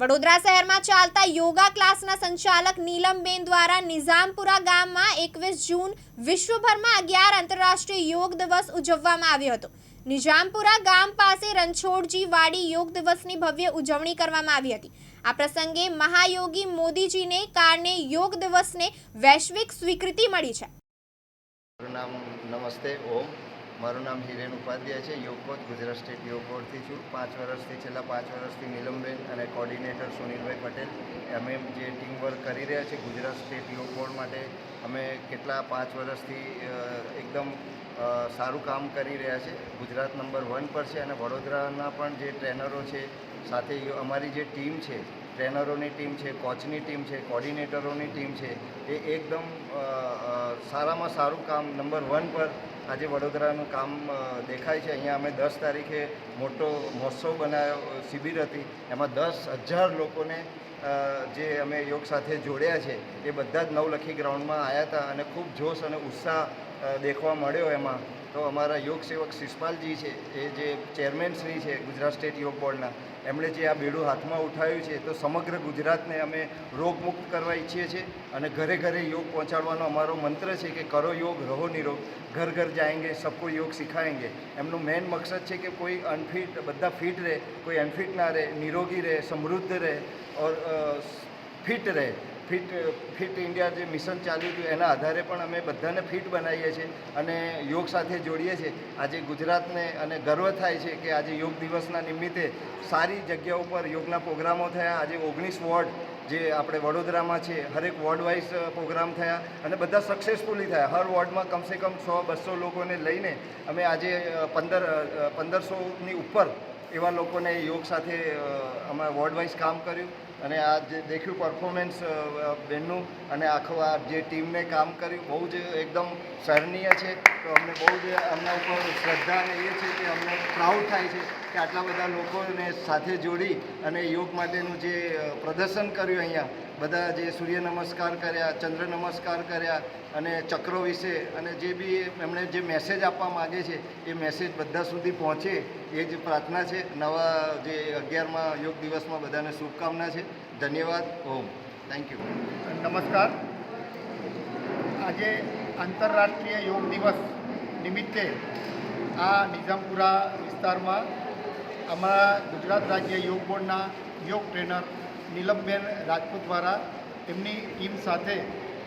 વડોદરા શહેરમાં ચાલતા યોગા ક્લાસના સંચાલક નીલમબેન દ્વારા નિઝામપુરા ગામમાં 21 જૂન વિશ્વભરમાં 11 આંતરરાષ્ટ્રીય યોગ દિવસ ઉજવવામાં આવ્યો હતો। નિઝામપુરા ગામ પાસે રણછોડજી વાડી યોગ દિવસની ભવ્ય ઉજવણી કરવામાં આવી હતી। આ પ્રસંગે મહાયોગી મોદીજીને કારણે યોગ દિવસને વૈશ્વિક સ્વીકૃતિ મળી છે। નમસ્તે ઓમ, મારું નામ હિરેન ઉપાધ્યાય છે। યોગ કોચ ગુજરાત સ્ટેટ યોગ બોર્ડથી છું। 5 વર્ષથી છેલ્લા 5 વર્ષથી નીલમબેન અને કોર્ડિનેટર સુનિલભાઈ પટેલ અમે જે ટીમ વર્ક કરી રહ્યા છે ગુજરાત સ્ટેટ યોગ બોર્ડ માટે। અમે કેટલા 5 વર્ષથી એકદમ સારું કામ કરી રહ્યા છે। ગુજરાત નંબર 1 પર છે અને વડોદરાના પણ જે ટ્રેનરો છે, સાથે અમારી જે ટીમ છે, ટ્રેનરોની ટીમ છે, કોચની ટીમ છે, કોર્ડિનેટરોની ટીમ છે, એ એકદમ સારામાં સારું કામ નંબર 1 પર આજે વડોદરાનું કામ દેખાય છે। અહીંયા અમે 10 તારીખે મોટો મહોત્સવ બનાવ્યો, શિબિર હતી, એમાં 10,000 લોકોને જે અમે યોગ સાથે જોડ્યા છે એ બધા જ નવલખી ગ્રાઉન્ડમાં આવ્યા હતા અને ખૂબ જોશ અને ઉત્સાહ દેખવા મળ્યો એમાં। તો અમારા યોગ સેવક શિષપાલજી છે, એ જે ચેરમેન શ્રી છે ગુજરાત સ્ટેટ યોગ બોર્ડના, એમણે જે આ બેડું હાથમાં ઉઠાવ્યું છે, તો સમગ્ર ગુજરાતને અમે રોગમુક્ત કરવા ઈચ્છીએ છીએ અને ઘરે ઘરે યોગ પહોંચાડવાનો અમારો મંત્ર છે કે કરો યોગ રહો નિરોગ, ઘર ઘર જાएंगे सबको યોગ સિખાएंगे। એમનું મેઇન મકસદ છે કે કોઈ અનફિટ, બધા ફિટ રહે, કોઈ અનફિટ ના રહે, નિરોગી રહે, સમૃદ્ધ રહે ઓર ફિટ રહે। ફિટ ઇન્ડિયા જે મિશન ચાલ્યું હતું એના આધારે પણ અમે બધાને ફિટ બનાવીએ છીએ અને યોગ સાથે જોડીએ છીએ। આજે ગુજરાતને અને ગર્વ થાય છે કે આજે યોગ દિવસના નિમિત્તે સારી જગ્યાઓ પર યોગના પ્રોગ્રામો થયા। આજે 19 વોર્ડ જે આપણે વડોદરામાં છે, હરેક વોર્ડ વાઇઝ પ્રોગ્રામ થયા અને બધા સક્સેસફુલી થયા। હર વોર્ડમાં કમસે કમ 100-200 લોકોને લઈને અમે આજે 1500ની ઉપર એવા લોકોને યોગ સાથે અમે વોર્ડ વાઇઝ કામ કર્યું અને આ જે દેખ્યું પરફોર્મન્સ બેનનું અને આખું આ જે ટીમને કામ કર્યું બહુ જ એકદમ સરાહનીય છે। તો અમને બહુ જ એમના ઉપર શ્રદ્ધા અને એ છે કે અમને પ્રાઉડ થાય છે કે આટલા બધા લોકોને સાથે જોડી અને યોગ માટેનું જે પ્રદર્શન કર્યું અહીંયા, બધા જે સૂર્ય નમસ્કાર કર્યા, ચંદ્ર નમસ્કાર કર્યા અને ચક્રો વિશે અને જે બી એમણે જે મેસેજ આપવા માગે છે એ મેસેજ બધા સુધી પહોંચે એ જ પ્રાર્થના છે। નવા જે 11મા યોગ દિવસમાં બધાને શુભકામના છે। ધન્યવાદ। ઓમ, થેન્ક યુ। નમસ્કાર। આજે આંતરરાષ્ટ્રીય યોગ દિવસ નિમિત્તે આ નિઝામપુરા વિસ્તારમાં અમારા ગુજરાત રાજ્ય યોગ બોર્ડના યોગ ટ્રેનર નીલમબેન રાજપૂત દ્વારા તેમની ટીમ સાથે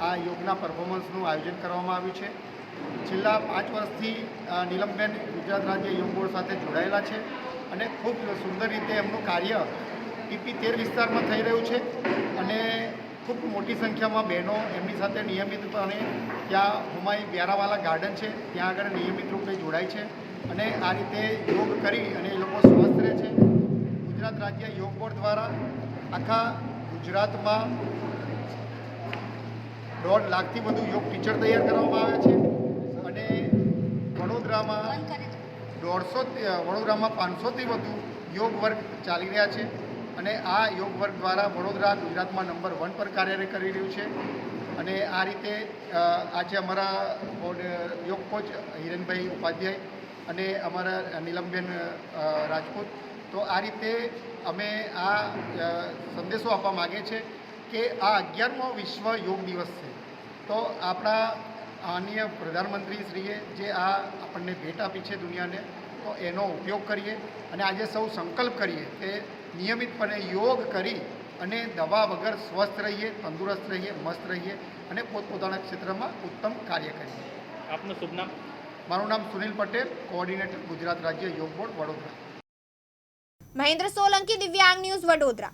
આ યોગના પરફોર્મન્સનું આયોજન કરવામાં આવ્યું છે। છેલ્લા 5 વર્ષથી નીલમબેન ગુજરાત રાજ્ય યોગ બોર્ડ સાથે જોડાયેલા છે અને ખૂબ સુંદર રીતે એમનું કાર્ય ટીપી 13 વિસ્તારમાં થઈ રહ્યું છે અને ખૂબ મોટી સંખ્યામાં બહેનો એમની સાથે નિયમિતપણે ત્યાં હુમાઈ બ્યારાવાલા ગાર્ડન છે ત્યાં આગળ નિયમિત રૂપે જોડાય છે અને આ રીતે યોગ કરી અને એ લોકો સ્વસ્થ રહે છે। ગુજરાત રાજ્ય યોગ બોર્ડ દ્વારા આખા ગુજરાતમાં 1.5 લાખથી વધુ યોગ ટીચર તૈયાર કરવામાં આવ્યા છે અને વડોદરામાં 500થી વધુ યોગ વર્ગ ચાલી રહ્યા છે અને આ યોગ વર્ગ દ્વારા વડોદરા ગુજરાતમાં નંબર 1 પર કાર્ય કરી રહ્યું છે। અને આ રીતે આજે અમારા યોગ કોચ હિરેનભાઈ ઉપાધ્યાય અને અમારા નીલમબેન રાજપૂત, તો આ રીતે અમે આ સંદેશો આપવા માગીએ છીએ કે આ 11મો વિશ્વ યોગ દિવસ છે, તો આપણા માનનીય પ્રધાનમંત્રીશ્રીએ જે આ આપણને ભેટ આપી છે દુનિયાને, તો એનો ઉપયોગ કરીએ અને આજે સૌ સંકલ્પ કરીએ કે નિયમિતપણે યોગ કરી અને દવા વગર સ્વસ્થ રહીએ, તંદુરસ્ત રહીએ, મસ્ત રહીએ અને પોતપોતાના ક્ષેત્રમાં ઉત્તમ કાર્ય કરીએ। આપનું શુભ નામ? મારું નામ સુનિલ પટેલ, કોઓર્ડિનેટર ગુજરાત રાજ્ય યોગ બોર્ડ વડોદરા। મહેન્દ્ર સોલંકી, દિવ્યાંગ ન્યૂઝ, વડોદરા।